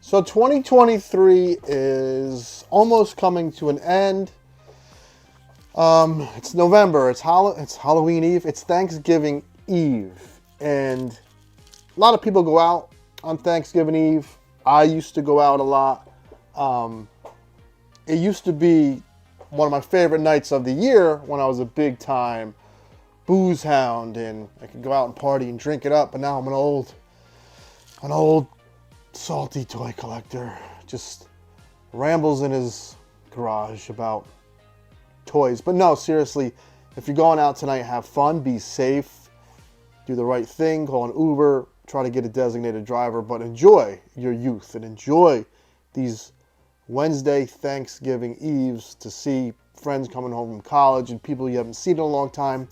So 2023 is almost coming to an end. It's November. It's Halloween Eve. It's Thanksgiving Eve, and a lot of people go out on Thanksgiving Eve. I used to go out a lot. It used to be one of my favorite nights of the year when I was a big time booze hound and I could go out and party and drink it up. But now I'm an old salty toy collector. Just rambles in his garage about toys. But no, seriously, if you're going out tonight, have fun, be safe, do the right thing, call an Uber, try to get a designated driver, but enjoy your youth and enjoy these Wednesday Thanksgiving Eves to see friends coming home from college and people you haven't seen in a long time.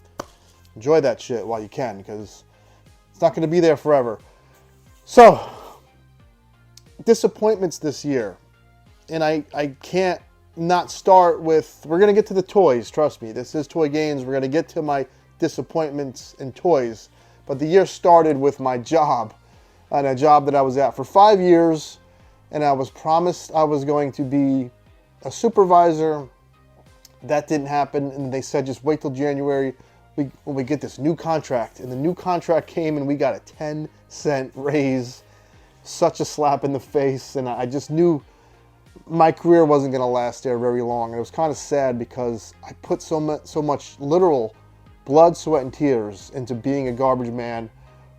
Enjoy that shit while you can, because it's not going to be there forever. So, disappointments this year. And I can't not start with, we're going to get to the toys, trust me. This is Toy Gains. We're going to get to my disappointments in toys. But the year started with my job, and a job that I was at for 5 years, and I was promised I was going to be a supervisor. That didn't happen, and they said just wait till January when we get this new contract. And the new contract came, and we got a 10-cent raise. Such a slap in the face, and I just knew my career wasn't going to last there very long. And it was kind of sad because I put so much literal blood, sweat, and tears into being a garbage man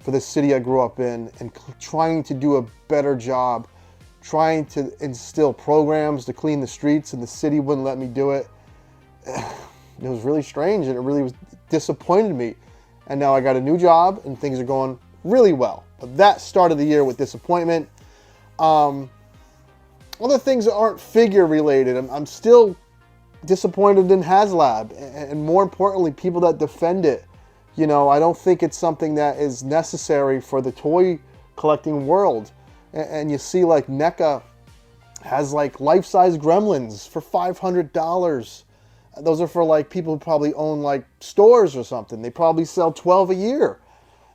for the city I grew up in and trying to do a better job, trying to instill programs to clean the streets, and the city wouldn't let me do it. It was really strange, and it really was disappointed me. And now I got a new job, and things are going really well. But that started the year with disappointment. Other things that aren't figure related, I'm still disappointed in HasLab, and more importantly, people that defend it. You know, I don't think it's something that is necessary for the toy collecting world. And you see, like, NECA has like life-size Gremlins for $500. Those are for like people who probably own like stores or something. They probably sell 12 a year,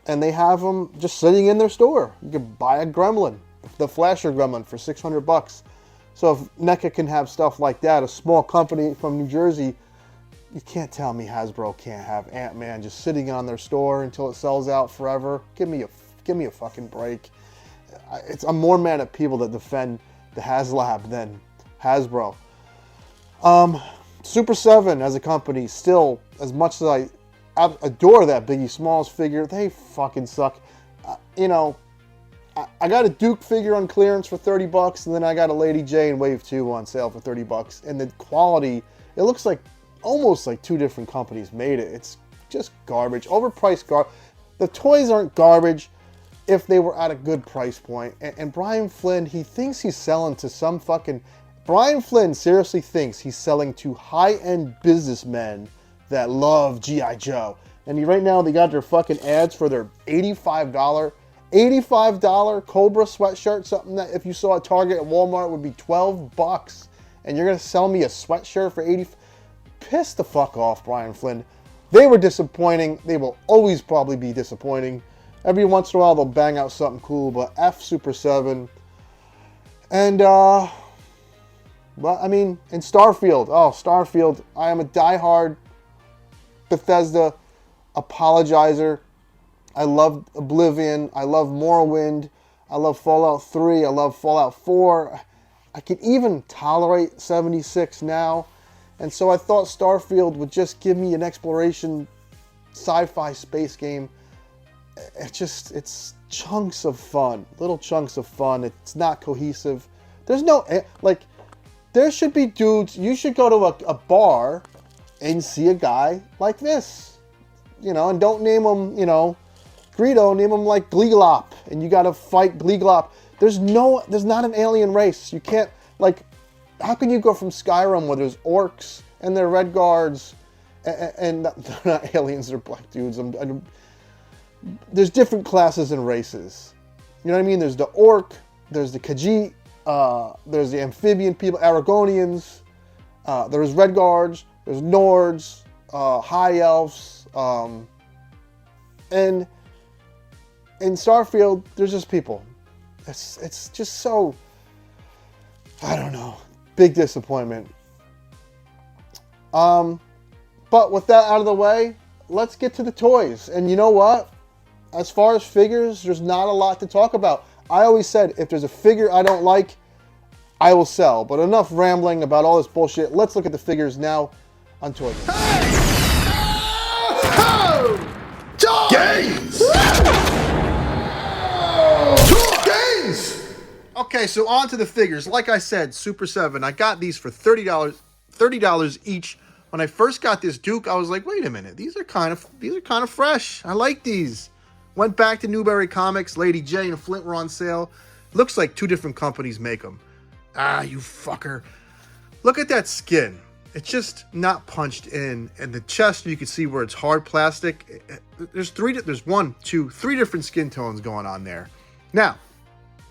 and they have them just sitting in their store. You can buy a Gremlin, the Flasher Gremlin, for $600. So if NECA can have stuff like that, a small company from New Jersey, you can't tell me Hasbro can't have Ant-Man just sitting on their store until it sells out forever. Give me a fucking break. I'm more mad at people that defend the HasLab than Hasbro. Super 7 as a company, still, as much as I adore that Biggie Smalls figure, they fucking suck. I got a Duke figure on clearance for $30, and then I got a Lady J in Wave 2 on sale for $30. And the quality, it looks like almost like two different companies made it. It's just garbage. Overpriced garbage. The toys aren't garbage if they were at a good price point. And Brian Flynn, he thinks he's selling to some fucking... Brian Flynn seriously thinks he's selling to high-end businessmen that love G.I. Joe. And right now, they got their fucking ads for their $85 Cobra sweatshirt, something that if you saw at Target and Walmart would be $12, and you're gonna sell me a sweatshirt for $80. Piss the fuck off, Brian Flynn. They were disappointing. They will always probably be disappointing. Every once in a while they'll bang out something cool, but F Super 7. And well, I mean, in Starfield. Oh, Starfield. I am a diehard Bethesda apologizer. I love Oblivion. I love Morrowind. I love Fallout 3. I love Fallout 4. I can even tolerate 76 now. And so I thought Starfield would just give me an exploration sci-fi space game. It's chunks of fun. Little chunks of fun. It's not cohesive. There's no, like, there should be dudes, you should go to a bar and see a guy like this. You know, and don't name him, Greedo, name him like Gleeglop, and you gotta fight Gleeglop. There's not an alien race. You can't, like, how can you go from Skyrim where there's orcs and they're red guards, and they're not aliens, they're black dudes. There's different classes and races. You know what I mean? There's the orc, there's the Khajiit, there's the amphibian people, Aragonians, there's red guards, there's Nords, high elves, and in Starfield, there's just people. It's just so I don't know. Big disappointment. But with that out of the way, let's get to the toys. And you know what? As far as figures, there's not a lot to talk about. I always said, if there's a figure I don't like, I will sell. But enough rambling about all this bullshit. Let's look at the figures now on Toy Games. Toy Games! Okay, so on to the figures. Like I said, Super 7. I got these for $30 each. When I first got this Duke, I was like, wait a minute, these are kind of fresh. I like these. Went back to Newberry Comics, Lady J and Flint were on sale. Looks like two different companies make them. Ah, you fucker. Look at that skin. It's just not punched in. And the chest, you can see where it's hard plastic. There's three different skin tones going on there. Now,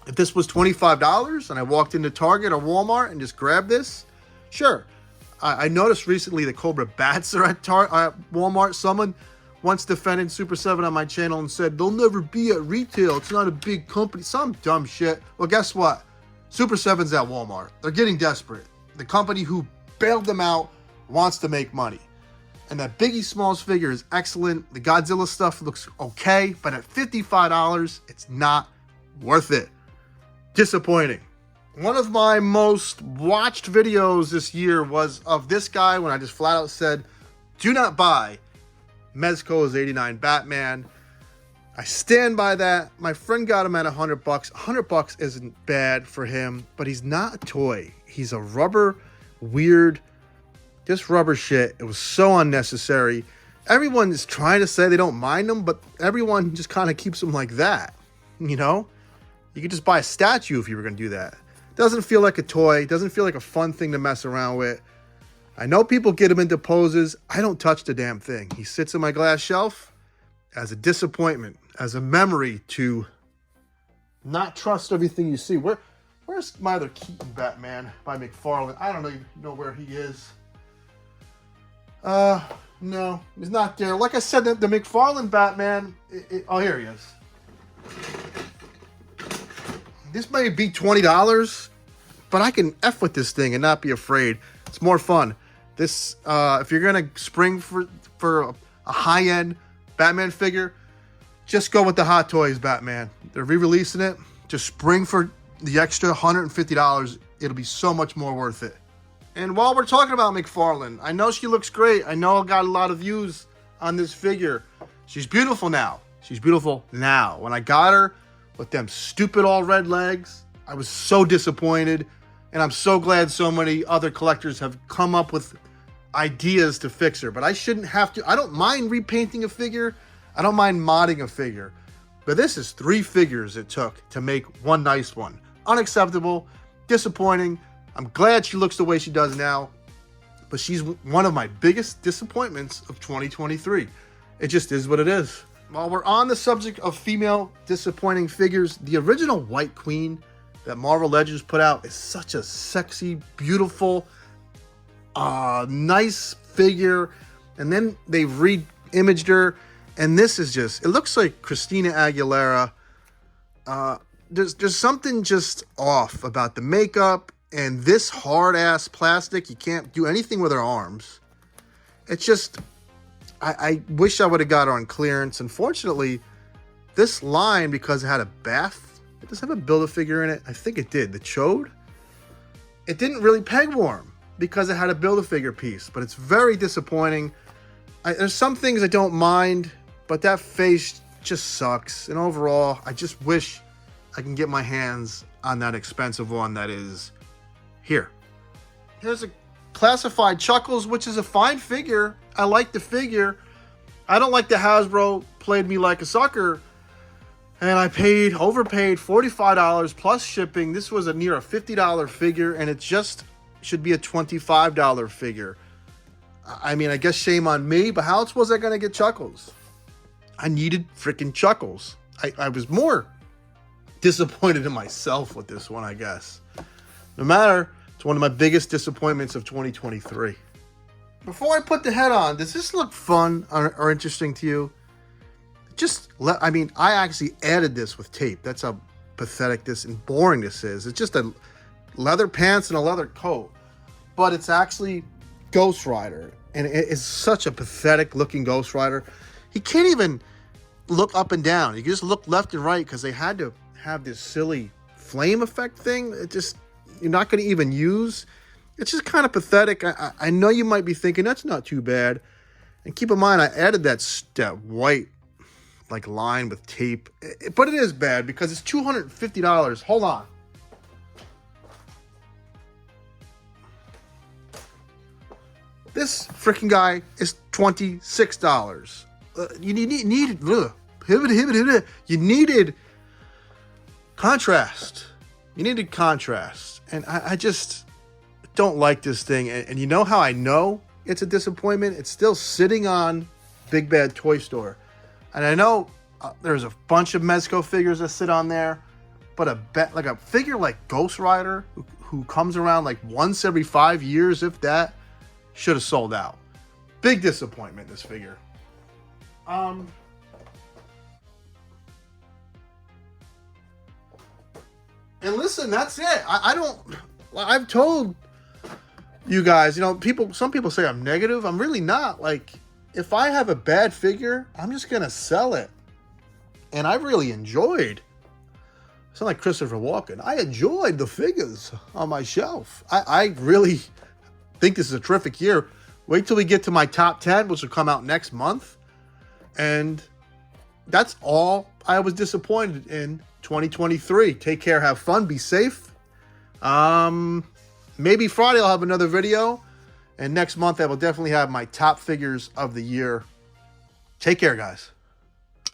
if this was $25 and I walked into Target or Walmart and just grabbed this, sure. I noticed recently the Cobra bats are at Walmart. Someone once defended Super 7 on my channel and said, they'll never be at retail. It's not a big company. Some dumb shit. Well, guess what? Super 7's at Walmart. They're getting desperate. The company who bailed them out wants to make money. And that Biggie Smalls figure is excellent. The Godzilla stuff looks okay, but at $55, it's not worth it. Disappointing. One of my most watched videos this year was of this guy when I just flat out said, do not buy Mezco's '89 Batman. I stand by that. My friend got him at $100. $100 isn't bad for him, but he's not a toy. He's a rubber, weird, just rubber shit. It was so unnecessary. Everyone is trying to say they don't mind him, but everyone just kind of keeps him like that. You know? You could just buy a statue if you were going to do that. Doesn't feel like a toy. Doesn't feel like a fun thing to mess around with. I know people get him into poses. I don't touch the damn thing. He sits on my glass shelf as a disappointment, as a memory to not trust everything you see. Where's my other Keaton Batman by McFarlane? I don't even know where he is. No, he's not there. Like I said, the McFarlane Batman, oh, here he is. This may be $20, but I can F with this thing and not be afraid. It's more fun. This, if you're going to spring for a high-end Batman figure, just go with the Hot Toys Batman. They're re-releasing it. Just spring for the extra $150. It'll be so much more worth it. And while we're talking about McFarlane, I know she looks great. I know I got a lot of views on this figure. She's beautiful now. She's beautiful now. When I got her with them stupid all red legs, I was so disappointed. And I'm so glad so many other collectors have come up with ideas to fix her. But I shouldn't have to. I don't mind repainting a figure. I don't mind modding a figure. But this is 3 figures it took to make one nice one. Unacceptable. Disappointing. I'm glad she looks the way she does now. But she's one of my biggest disappointments of 2023. It just is what it is. While we're on the subject of female disappointing figures, the original White Queen that Marvel Legends put out is such a sexy, beautiful, nice figure. And then they re-imaged her. And this is just, it looks like Christina Aguilera. There's something just off about the makeup and this hard-ass plastic. You can't do anything with her arms. It's just, I wish I would have got her on clearance. Unfortunately, this line, because it had a bath, it does have a Build-A-Figure in it. I think it did. The Chode. It didn't really peg warm because it had a Build-A-Figure piece, but it's very disappointing. There's some things I don't mind, but that face just sucks. And overall, I just wish I can get my hands on that expensive one that is here. Here's a classified Chuckles, which is a fine figure. I like the figure. I don't like the Hasbro played me like a sucker. And I overpaid $45 plus shipping. This was a near a $50 figure, and it just should be a $25 figure. I mean, I guess shame on me, but how else was I going to get Chuckles? I needed freaking Chuckles. I was more disappointed in myself with this one, I guess. No matter, it's one of my biggest disappointments of 2023. Before I put the head on, does this look fun or interesting to you? I mean, I actually added this with tape. That's how pathetic this and boring this is. It's just a leather pants and a leather coat, but it's actually Ghost Rider, and it is such a pathetic looking Ghost Rider. He can't even look up and down. You can just look left and right because they had to have this silly flame effect thing. It just, you're not going to even use. It's just kind of pathetic. I know you might be thinking that's not too bad, and keep in mind I added that white like line with tape, but it is bad because it's $250. Hold on. This freaking guy is $26. You needed contrast. You needed contrast. And I just don't like this thing. And you know how I know it's a disappointment? It's still sitting on Big Bad Toy Store. And I know there's a bunch of Mezco figures that sit on there, but a figure like Ghost Rider, who comes around like once every 5 years, if that, should have sold out. Big disappointment, this figure. And listen, that's it. I've told you guys, some people say I'm negative. I'm really not. Like, if I have a bad figure, I'm just going to sell it. And I really enjoyed. I sound like Christopher Walken. I enjoyed the figures on my shelf. I really think this is a terrific year. Wait till we get to my top 10, which will come out next month. And that's all I was disappointed in 2023. Take care, have fun, be safe. Maybe Friday I'll have another video. And next month I will definitely have my top figures of the year. Take care, guys.